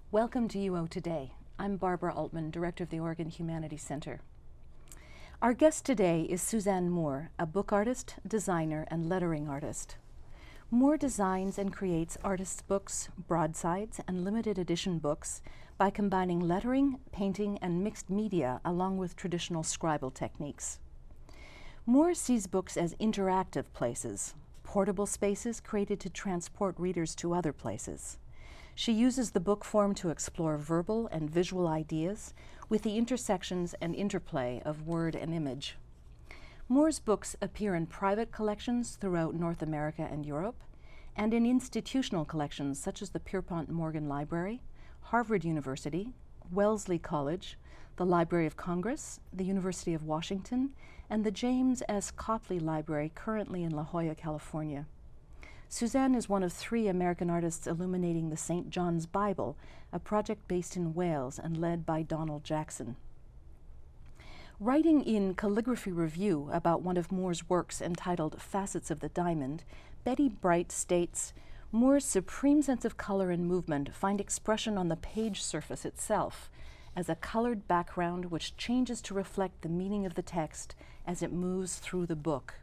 Welcome to UO Today. I'm Barbara Altman, Director of the Oregon Humanities Center. Our guest today is Suzanne Moore, a book artist, designer, and lettering artist. Moore designs and creates artists' books, broadsides, and limited edition books by combining lettering, painting, and mixed media along with traditional scribal techniques. Moore sees books as interactive places, portable spaces created to transport readers to other places. She uses the book form to explore verbal and visual ideas with the intersections and interplay of word and image. Moore's books appear in private collections throughout North America and Europe, and in institutional collections such as the Pierpont Morgan Library, Harvard University, Wellesley College, the Library of Congress, the University of Washington, and the James S. Copley Library, currently in La Jolla, California. Suzanne is one of 3 American artists illuminating the St. John's Bible, a project based in Wales and led by Donald Jackson. Writing in Calligraphy Review about one of Moore's works entitled Facets of the Diamond, Betty Bright states, "Moore's supreme sense of color and movement find expression on the page surface itself, as a colored background which changes to reflect the meaning of the text as it moves through the book."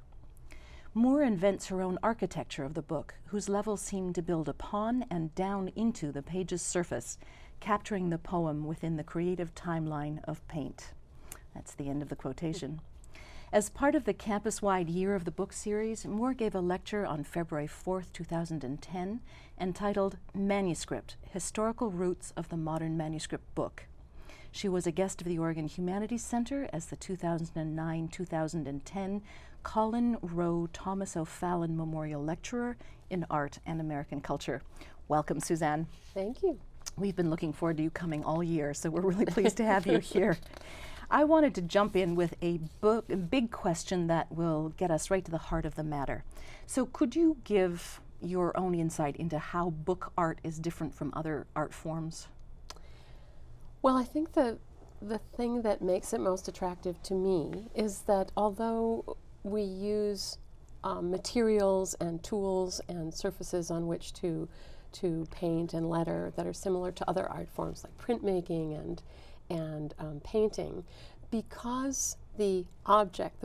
Moore invents her own architecture of the book, whose levels seem to build upon and down into the page's surface, capturing the poem within the creative timeline of paint. That's the end of the quotation. As part of the campus-wide Year of the Book series, Moore gave a lecture on February 4th, 2010, entitled Manuscript: Historical Roots of the Modern Manuscript Book. She was a guest of the Oregon Humanities Center as the 2009-2010 Colin Rowe Thomas O'Fallon Memorial Lecturer in Art and American Culture. Welcome, Suzanne. Thank you. We've been looking forward to you coming all year, so we're really pleased to have you here. I wanted to jump in with a big question that will get us right to the heart of the matter. So could you give your own insight into how book art is different from other art forms? Well, I think the thing that makes it most attractive to me is that although we use materials and tools and surfaces on which to paint and letter that are similar to other art forms like printmaking and painting, because the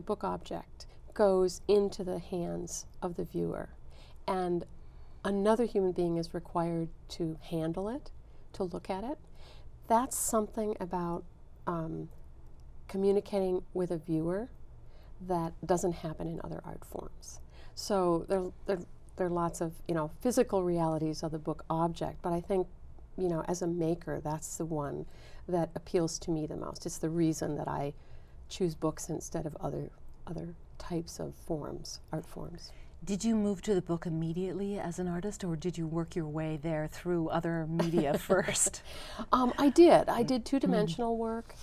book object, goes into the hands of the viewer, and another human being is required to handle it, to look at it. That's something about communicating with a viewer that doesn't happen in other art forms. So there are lots of physical realities of the book object, but I think as a maker, that's the one that appeals to me the most. It's the reason that I choose books instead of other types of art forms. Did you move to the book immediately as an artist, or did you work your way there through other media first? I did two-dimensional work.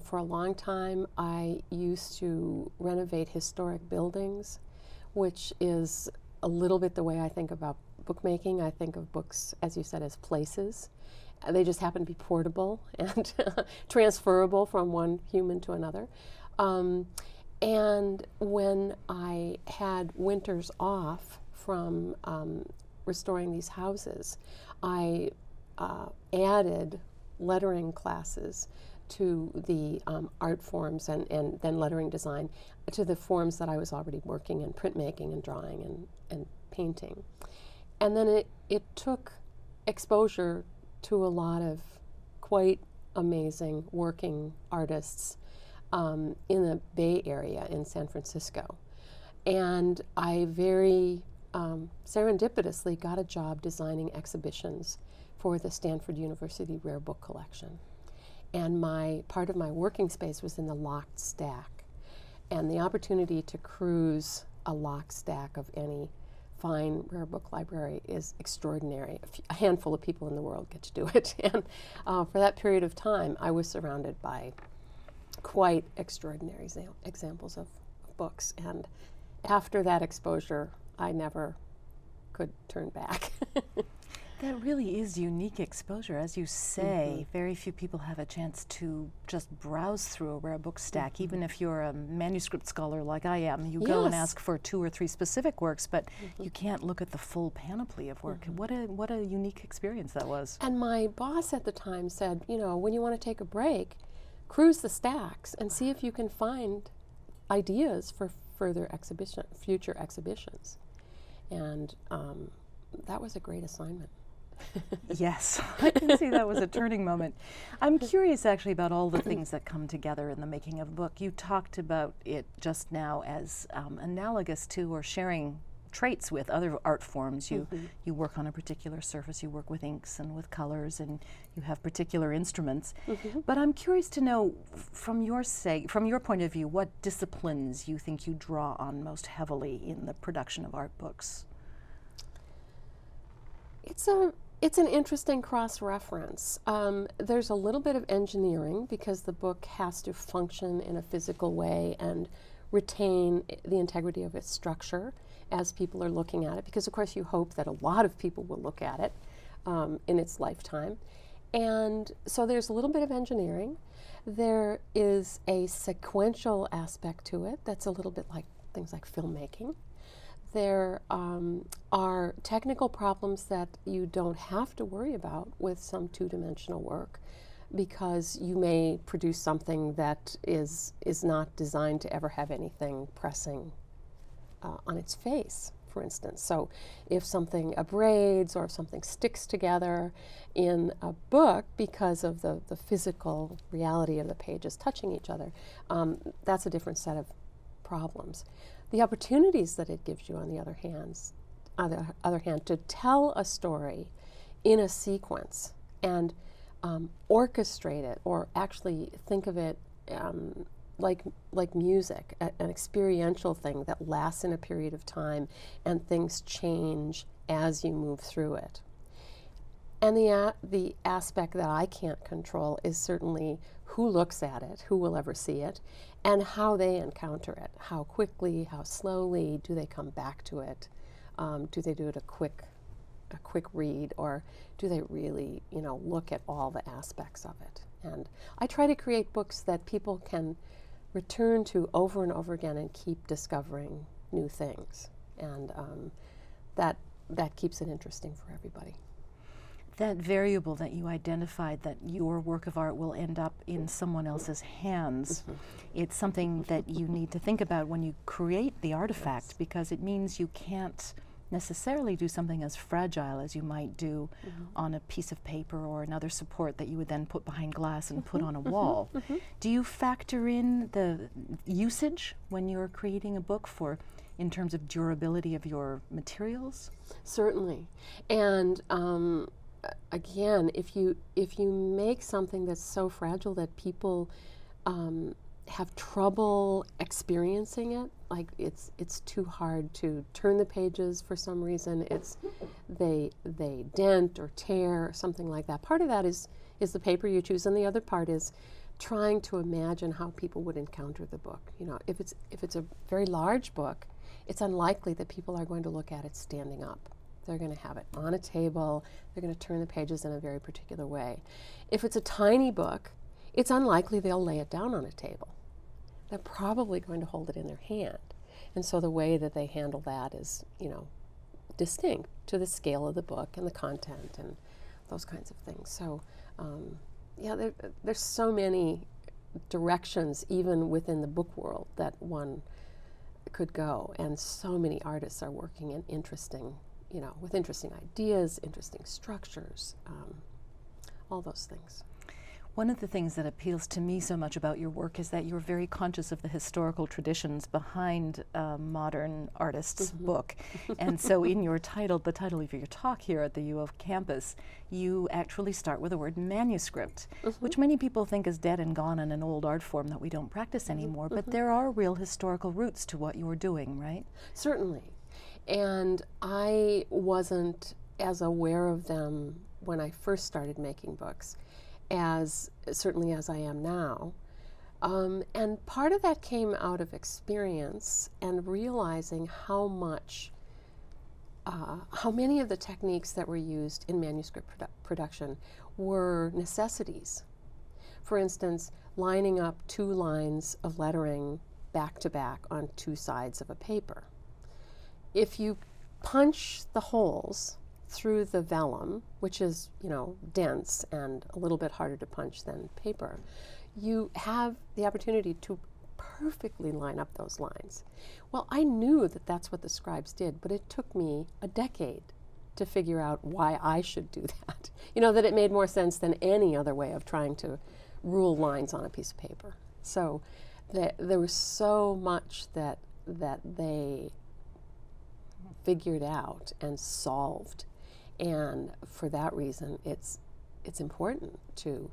For a long time, I used to renovate historic buildings, which is a little bit the way I think about bookmaking. I think of books, as you said, as places. They just happen to be portable and transferable from one human to another. And when I had winters off from restoring these houses, I added lettering classes to the art forms and then lettering design to the forms that I was already working in, printmaking and drawing and painting. And then it took exposure to a lot of quite amazing working artists in the Bay Area in San Francisco. And I very serendipitously got a job designing exhibitions for the Stanford University Rare Book Collection. And part of my working space was in the locked stack. And the opportunity to cruise a locked stack of any fine rare book library is extraordinary. A handful of people in the world get to do it. And for that period of time, I was surrounded by quite extraordinary examples of books. And after that exposure, I never could turn back. That really is unique exposure. As you say, very few people have a chance to just browse through a rare book stack. Even if you're a manuscript scholar like I am, you go and ask for 2 or 3 specific works, but you can't look at the full panoply of work. What a unique experience that was. And my boss at the time said, you know, when you want to take a break, cruise the stacks and see if you can find ideas for future exhibitions. And that was a great assignment. Yes, I can see that was a turning moment. I'm curious actually about all the things that come together in the making of a book. You talked about it just now as analogous to or sharing traits with other art forms. You work on a particular surface, you work with inks and with colors, and you have particular instruments. But I'm curious to know, from your point of view, what disciplines you think you draw on most heavily in the production of art books? It's an interesting cross-reference. There's a little bit of engineering because the book has to function in a physical way and retain the integrity of its structure as people are looking at it, because of course you hope that a lot of people will look at it in its lifetime. And so there's a little bit of engineering. There is a sequential aspect to it that's a little bit like things like filmmaking. There are technical problems that you don't have to worry about with some two-dimensional work, because you may produce something that is not designed to ever have anything pressing on its face, for instance. So if something abrades or if something sticks together in a book because of the physical reality of the pages touching each other, that's a different set of problems. The opportunities that it gives you, on the other hand, to tell a story in a sequence and orchestrate it, or actually think of it like music, an experiential thing that lasts in a period of time and things change as you move through it. And the aspect that I can't control is certainly who looks at it, who will ever see it, and how they encounter it. How quickly, how slowly do they come back to it? Do they do it a quick read, or do they really, look at all the aspects of it? And I try to create books that people can return to over and over again and keep discovering new things. And that keeps it interesting for everybody. That variable that you identified, that your work of art will end up in someone else's hands, it's something that you need to think about when you create the artifact, because it means you can't necessarily do something as fragile as you might do on a piece of paper or another support that you would then put behind glass and put on a wall. Do you factor in the usage when you're creating a book in terms of durability of your materials? Certainly. And again, if you make something that's so fragile that people have trouble experiencing it, like it's too hard to turn the pages for some reason, they dent or tear or something like that. Part of that is the paper you choose, and the other part is trying to imagine how people would encounter the book. If it's a very large book, it's unlikely that people are going to look at it standing up. They're going to have it on a table. They're going to turn the pages in a very particular way. If it's a tiny book, it's unlikely they'll lay it down on a table. They're probably going to hold it in their hand. And so the way that they handle that is, distinct to the scale of the book and the content and those kinds of things. So, there's so many directions, even within the book world, that one could go. And so many artists are working in with interesting ideas, interesting structures, all those things. One of the things that appeals to me so much about your work is that you're very conscious of the historical traditions behind a modern artist's book. And so in the title of your talk here at the U of campus, you actually start with the word manuscript, which many people think is dead and gone and an old art form that we don't practice anymore, but there are real historical roots to what you're doing, right? Certainly. And I wasn't as aware of them when I first started making books, certainly as I am now. And part of that came out of experience and realizing how much how many of the techniques that were used in manuscript production were necessities. For instance, lining up 2 lines of lettering back to back on 2 sides of a paper. If you punch the holes through the vellum, which is, dense and a little bit harder to punch than paper, you have the opportunity to perfectly line up those lines. Well, I knew that that's what the scribes did, but it took me a decade to figure out why I should do that. That it made more sense than any other way of trying to rule lines on a piece of paper. So there was so much that they figured out and solved, and for that reason, it's important to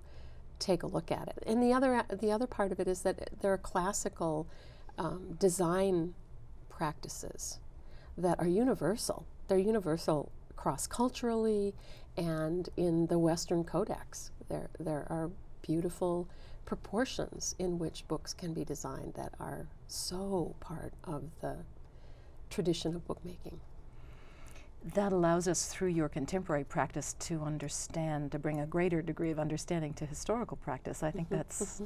take a look at it. And the other part of it is that there are classical design practices that are universal. They're universal cross-culturally, and in the Western Codex, there are beautiful proportions in which books can be designed that are so part of the tradition of bookmaking. That allows us, through your contemporary practice, to bring a greater degree of understanding to historical practice. I think that's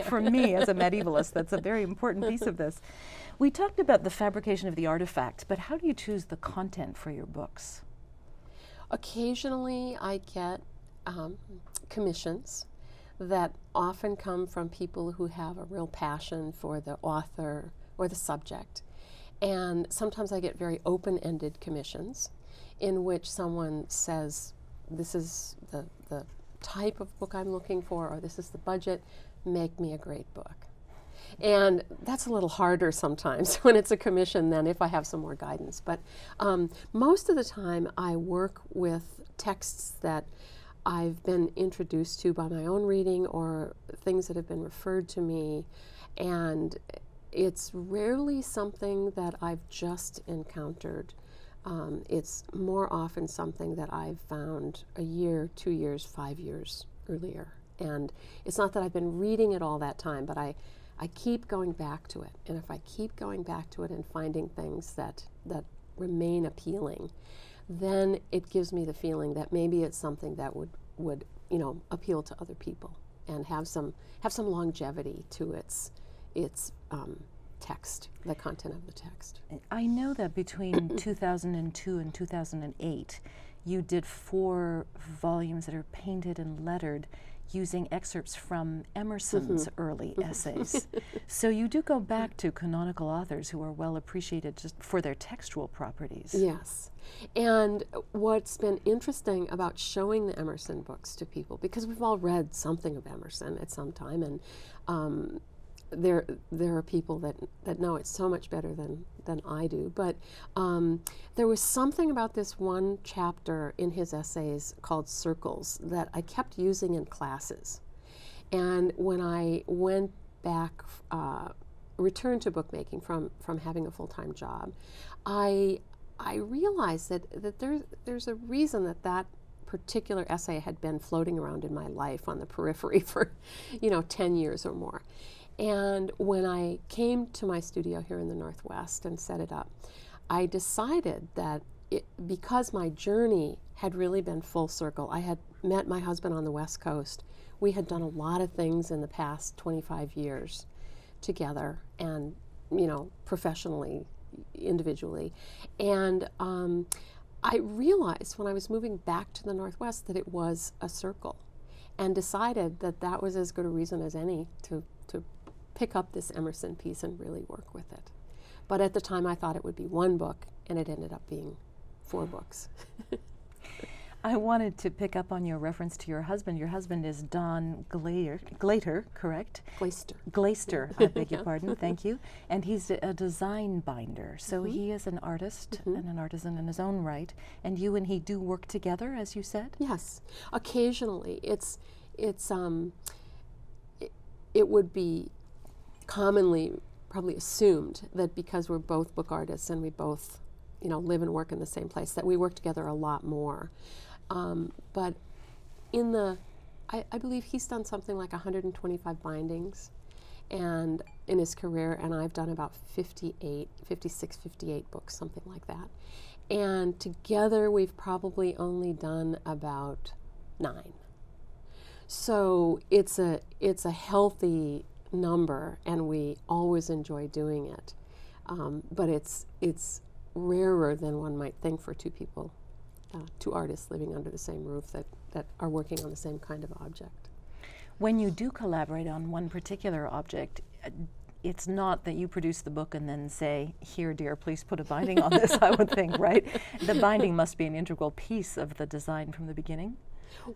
for me as a medievalist, that's a very important piece of this. We talked about the fabrication of the artifact, but how do you choose the content for your books? Occasionally I get commissions that often come from people who have a real passion for the author or the subject. And sometimes I get very open-ended commissions in which someone says, this is the type of book I'm looking for, or this is the budget, make me a great book. And that's a little harder sometimes when it's a commission than if I have some more guidance. But most of the time I work with texts that I've been introduced to by my own reading or things that have been referred to me, and it's rarely something that I've just encountered. It's more often something that I've found a year, 2 years, 5 years earlier. And it's not that I've been reading it all that time, but I keep going back to it. And if I keep going back to it and finding things that remain appealing, then it gives me the feeling that maybe it's something that would appeal to other people and have some longevity to its text, the content of the text. I know that between 2002 and 2008, you did 4 volumes that are painted and lettered using excerpts from Emerson's early essays. So you do go back to canonical authors who are well appreciated just for their textual properties. Yes. And what's been interesting about showing the Emerson books to people, because we've all read something of Emerson at some time, and there are people that know it so much better than I do, but there was something about this one chapter in his essays called Circles that I kept using in classes. And when I went back, returned to bookmaking from having a full-time job, I realized that there's a reason that particular essay had been floating around in my life on the periphery for 10 years or more. And when I came to my studio here in the Northwest and set it up, I decided that because my journey had really been full circle, I had met my husband on the West Coast. We had done a lot of things in the past 25 years together, and professionally, individually. And I realized when I was moving back to the Northwest that it was a circle, and decided that was as good a reason as any to pick up this Emerson piece and really work with it. But at the time I thought it would be 1 book, and it ended up being 4 books. I wanted to pick up on your reference to your husband. Your husband is Don Glater, correct? Glaister, I beg your pardon, thank you. And he's a design binder, so he is an artist and an artisan in his own right. And you and he do work together, as you said? Yes, occasionally. It would be commonly probably assumed that because we're both book artists and we both live and work in the same place, that we work together a lot more. But I believe he's done something like 125 bindings and in his career, and I've done about 58 books, something like that. And together we've probably only done about 9. So it's a healthy number, and we always enjoy doing it. But it's rarer than one might think for 2 people, 2 artists living under the same roof that are working on the same kind of object. When you do collaborate on one particular object, it's not that you produce the book and then say, here, dear, please put a binding on this, I would think, right? The binding must be an integral piece of the design from the beginning.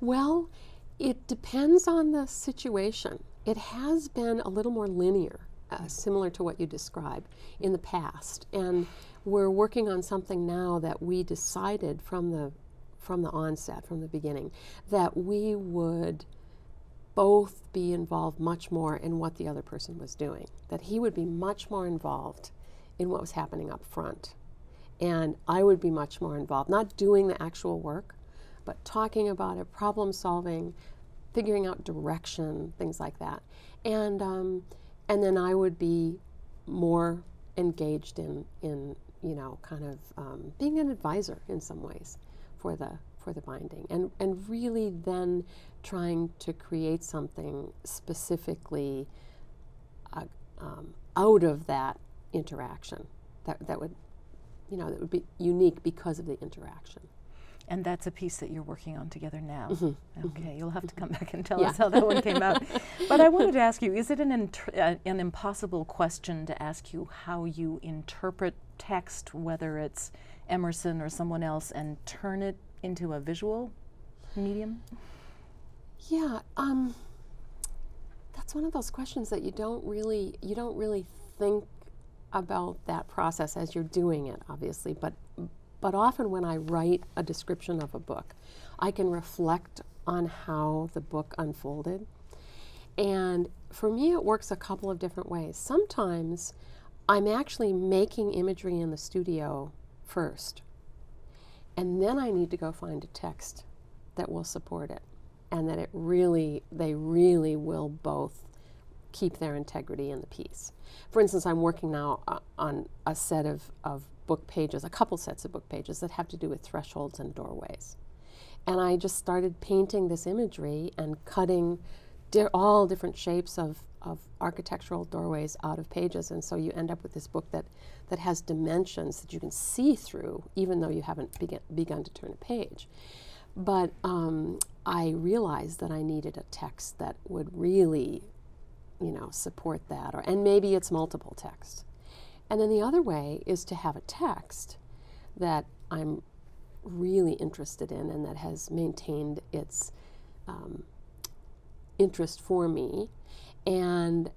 Well, it depends on the situation. It has been a little more linear, similar to what you described in the past. And we're working on something now that we decided from the onset, from the beginning, that we would both be involved much more in what the other person was doing, that he would be much more involved in what was happening up front. And I would be much more involved, not doing the actual work, but talking about it, problem solving, figuring out direction, things like that. And then I would be more engaged in kind of being an advisor in some ways for the binding, and really then trying to create something specifically out of that interaction that would be unique because of the interaction. And that's a piece that you're working on together now. Mm-hmm. Okay, you'll have to come back and tell us how that one came out. But I wanted to ask you, is it an impossible question to ask you how you interpret text, whether it's Emerson or someone else, and turn it into a visual medium? Yeah, that's one of those questions that you don't really think about that process as you're doing it, obviously, but often when I write a description of a book, I can reflect on how the book unfolded. And for me, it works a couple of different ways. Sometimes I'm actually making imagery in the studio first, and then I need to go find a text that will support it, and that they really will both keep their integrity in the piece. For instance, I'm working now on a set of book pages, a couple sets of book pages that have to do with thresholds and doorways. And I just started painting this imagery and cutting all different shapes of architectural doorways out of pages, and so you end up with this book that has dimensions that you can see through, even though you haven't begun to turn a page. But I realized that I needed a text that would really, support that, and maybe it's multiple texts. And then the other way is to have a text that I'm really interested in and that has maintained its interest for me, and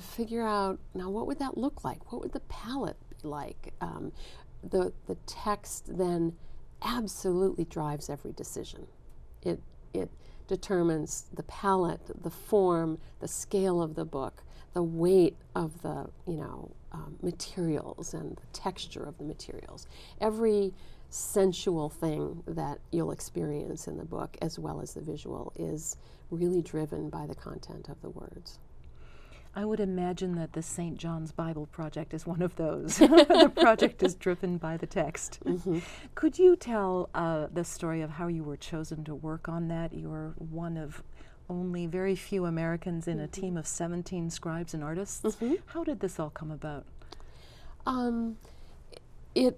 figure out, now what would that look like? What would the palette be like? The text then absolutely drives every decision. It determines the palette, the form, the scale of the book, the weight of the materials and the texture of the materials. Every sensual thing that you'll experience in the book, as well as the visual, is really driven by the content of the words. I would imagine that the St. John's Bible Project is one of those. The project is driven by the text. Mm-hmm. Could you tell the story of how you were chosen to work on that? You're one of only very few Americans in a team of 17 scribes and artists. Mm-hmm. How did this all come about? It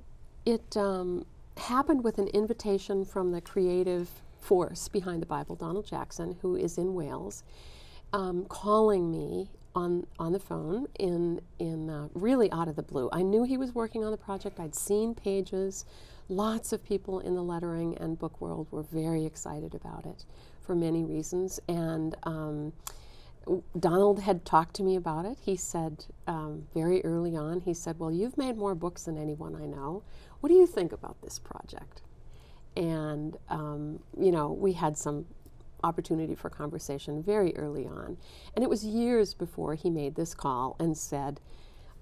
happened with an invitation from the creative force behind the Bible, Donald Jackson, who is in Wales, calling me on the phone in really out of the blue. I knew he was working on the project. I'd seen pages. Lots of people in the lettering and book world were very excited about it for many reasons. And Donald had talked to me about it. He said very early on, he said, well, you've made more books than anyone I know. What do you think about this project? And, we had some opportunity for conversation very early on. And it was years before he made this call and said,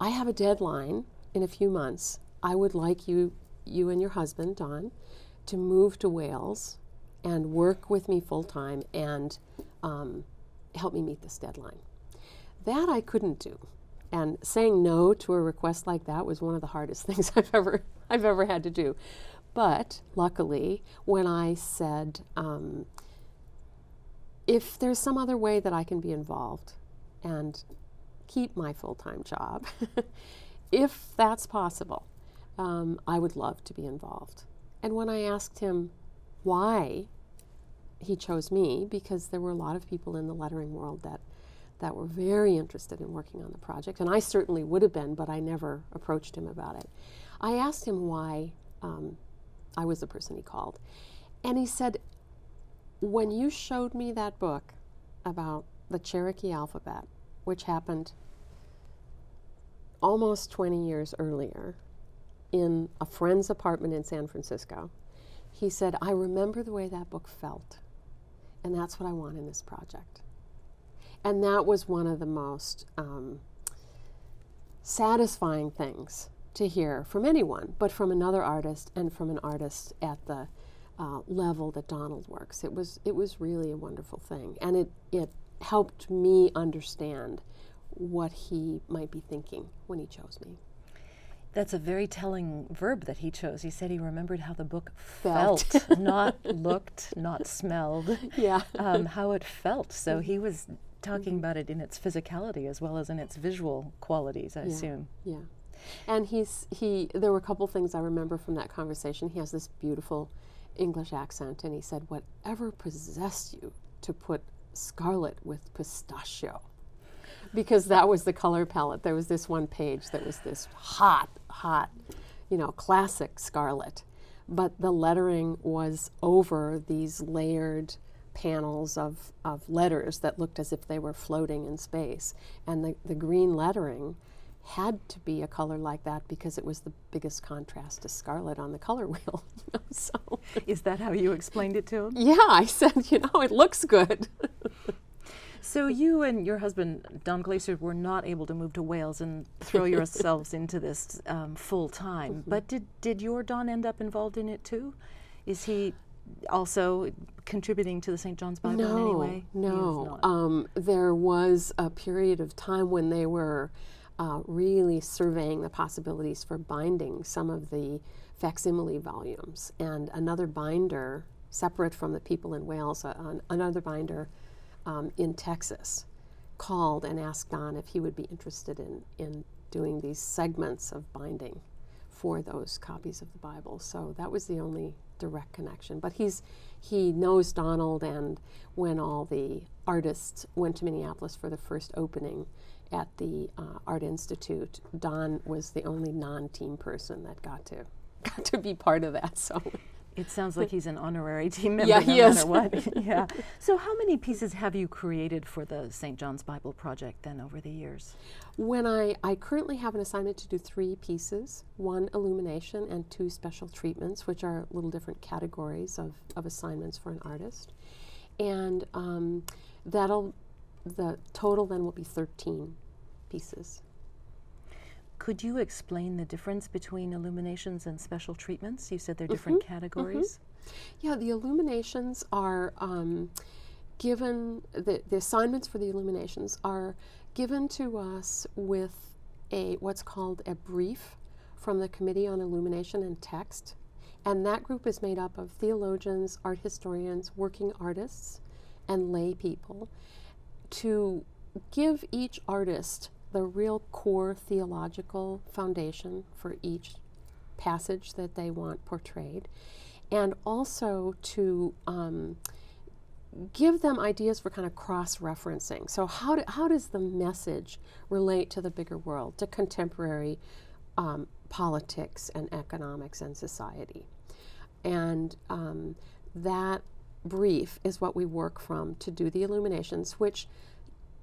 I have a deadline in a few months. I would like you and your husband, Don, to move to Wales and work with me full time and help me meet this deadline. That I couldn't do. And saying no to a request like that was one of the hardest things I've ever had to do. But luckily, when I said, if there's some other way that I can be involved and keep my full-time job, if that's possible, I would love to be involved. And when I asked him why he chose me, because there were a lot of people in the lettering world that were very interested in working on the project, and I certainly would have been, but I never approached him about it. I asked him why I was the person he called. And he said, when you showed me that book about the Cherokee alphabet, which happened almost 20 years earlier in a friend's apartment in San Francisco, he said, I remember the way that book felt, and that's what I want in this project. And that was one of the most satisfying things to hear from anyone, but from another artist and from an artist at the level that Donald works. It was really a wonderful thing, and it helped me understand what he might be thinking when he chose me. That's a very telling verb that he chose. He said he remembered how the book felt, not looked, not smelled, Yeah. How it felt. So he was talking about it in its physicality as well as in its visual qualities, I assume. Yeah. And there were a couple things I remember from that conversation. He has this beautiful English accent, and he said, whatever possessed you to put scarlet with pistachio? Because that was the color palette. There was this one page that was this hot, classic scarlet. But the lettering was over these layered panels of letters that looked as if they were floating in space. And the green lettering had to be a color like that because it was the biggest contrast to scarlet on the color wheel. So is that how you explained it to him? Yeah, I said, it looks good. So you and your husband, Don Glaser, were not able to move to Wales and throw yourselves into this full time. But did your Don end up involved in it too? Is he also contributing to the St. John's Bible in any way? No. There was a period of time when they were really surveying the possibilities for binding some of the facsimile volumes. And another binder, separate from the people in Wales, another binder in Texas called and asked Don if he would be interested in doing these segments of binding for those copies of the Bible. So that was the only direct connection. But he knows Donald, and when all the artists went to Minneapolis for the first opening at the Art Institute, Don was the only non-team person that got to be part of that. So it sounds like he's an honorary team member, yeah, no he is. matter what. Yeah. So how many pieces have you created for the St. John's Bible Project then over the years? When I currently have an assignment to do 3 pieces, 1 illumination and 2 special treatments, which are little different categories of assignments for an artist. And the total then will be 13 pieces. Could you explain the difference between illuminations and special treatments? You said they're different categories. Yeah, the illuminations are given, the assignments for the illuminations are given to us with what's called a brief from the Committee on Illumination and Text. And that group is made up of theologians, art historians, working artists, and lay people to give each artist the real core theological foundation for each passage that they want portrayed, and also to give them ideas for kind of cross-referencing. So how does the message relate to the bigger world, to contemporary politics and economics and society? And that brief is what we work from to do the illuminations, which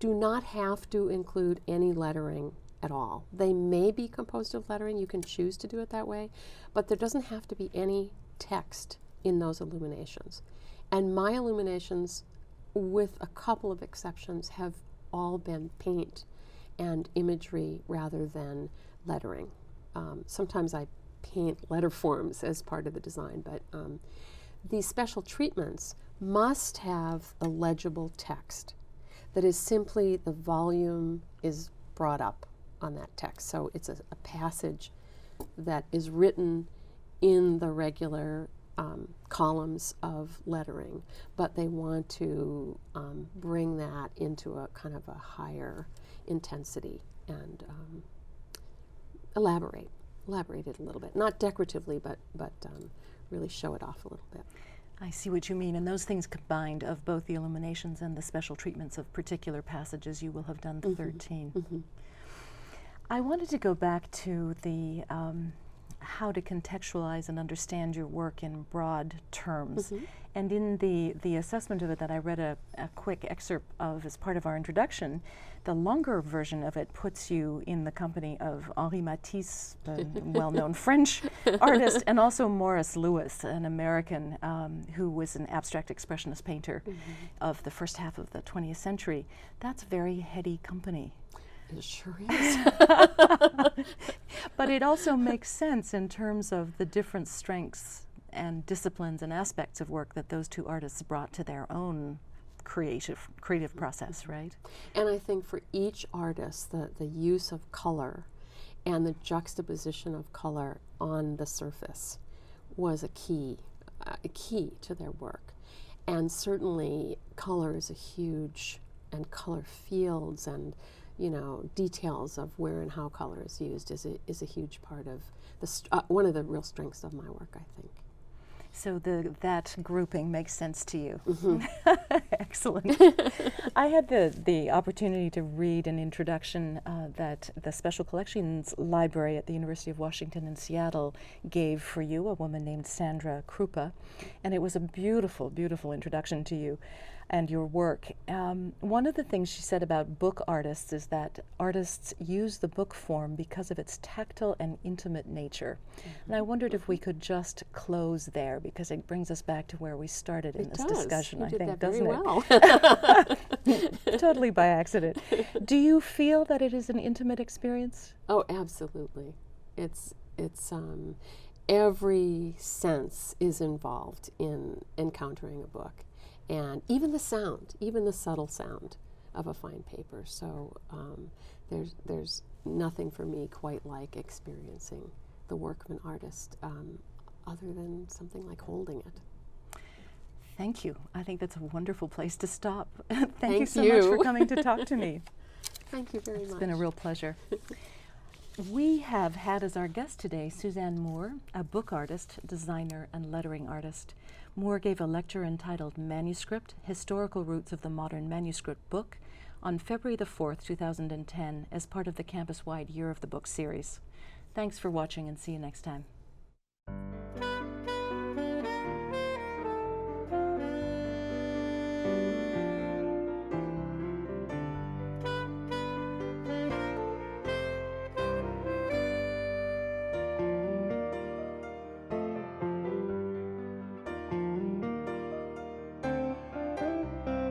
do not have to include any lettering at all. They may be composed of lettering. You can choose to do it that way, but there doesn't have to be any text in those illuminations. And my illuminations, with a couple of exceptions, have all been paint and imagery rather than lettering. Sometimes I paint letter forms as part of the design, but these special treatments must have a legible text that is simply the volume is brought up on that text. So it's a passage that is written in the regular columns of lettering, but they want to bring that into a kind of a higher intensity and elaborate it a little bit, not decoratively, but really show it off a little bit. I see what you mean, and those things combined of both the illuminations and the special treatments of particular passages, you will have done 13. Mm-hmm. I wanted to go back to the how to contextualize and understand your work in broad terms. Mm-hmm. And in the assessment of it that I read a quick excerpt of as part of our introduction, the longer version of it puts you in the company of Henri Matisse, the well-known French artist, and also Morris Louis, an American who was an abstract expressionist painter of the first half of the 20th century. That's very heady company. It sure is. But it also makes sense in terms of the different strengths and disciplines and aspects of work that those two artists brought to their own creative process, right? And I think for each artist, the use of color and the juxtaposition of color on the surface was a key to their work. And certainly color is a huge, and color fields and details of where and how color is used is a huge part of one of the real strengths of my work, I think. So that grouping makes sense to you. Mm-hmm. Excellent. I had the opportunity to read an introduction that the Special Collections Library at the University of Washington in Seattle gave for you, a woman named Sandra Krupa, and it was a beautiful, beautiful introduction to you and your work. One of the things she said about book artists is that artists use the book form because of its tactile and intimate nature. And I wondered if we could just close there, because it brings us back to where we started in this discussion, I think, doesn't it? Totally by accident. Do you feel that it is an intimate experience? Oh, absolutely. It's every sense is involved in encountering a book. And even the sound, even the subtle sound of a fine paper. So there's nothing for me quite like experiencing the work of an artist other than something like holding it. Thank you. I think that's a wonderful place to stop. Thank Thank you so much for coming to talk to me. Thank you very much. It's been a real pleasure. We have had as our guest today Suzanne Moore, a book artist, designer, and lettering artist. Moore gave a lecture entitled Manuscript, Historical Roots of the Modern Manuscript Book on February the 4th, 2010 as part of the campus-wide Year of the Book series. Thanks for watching and see you next time.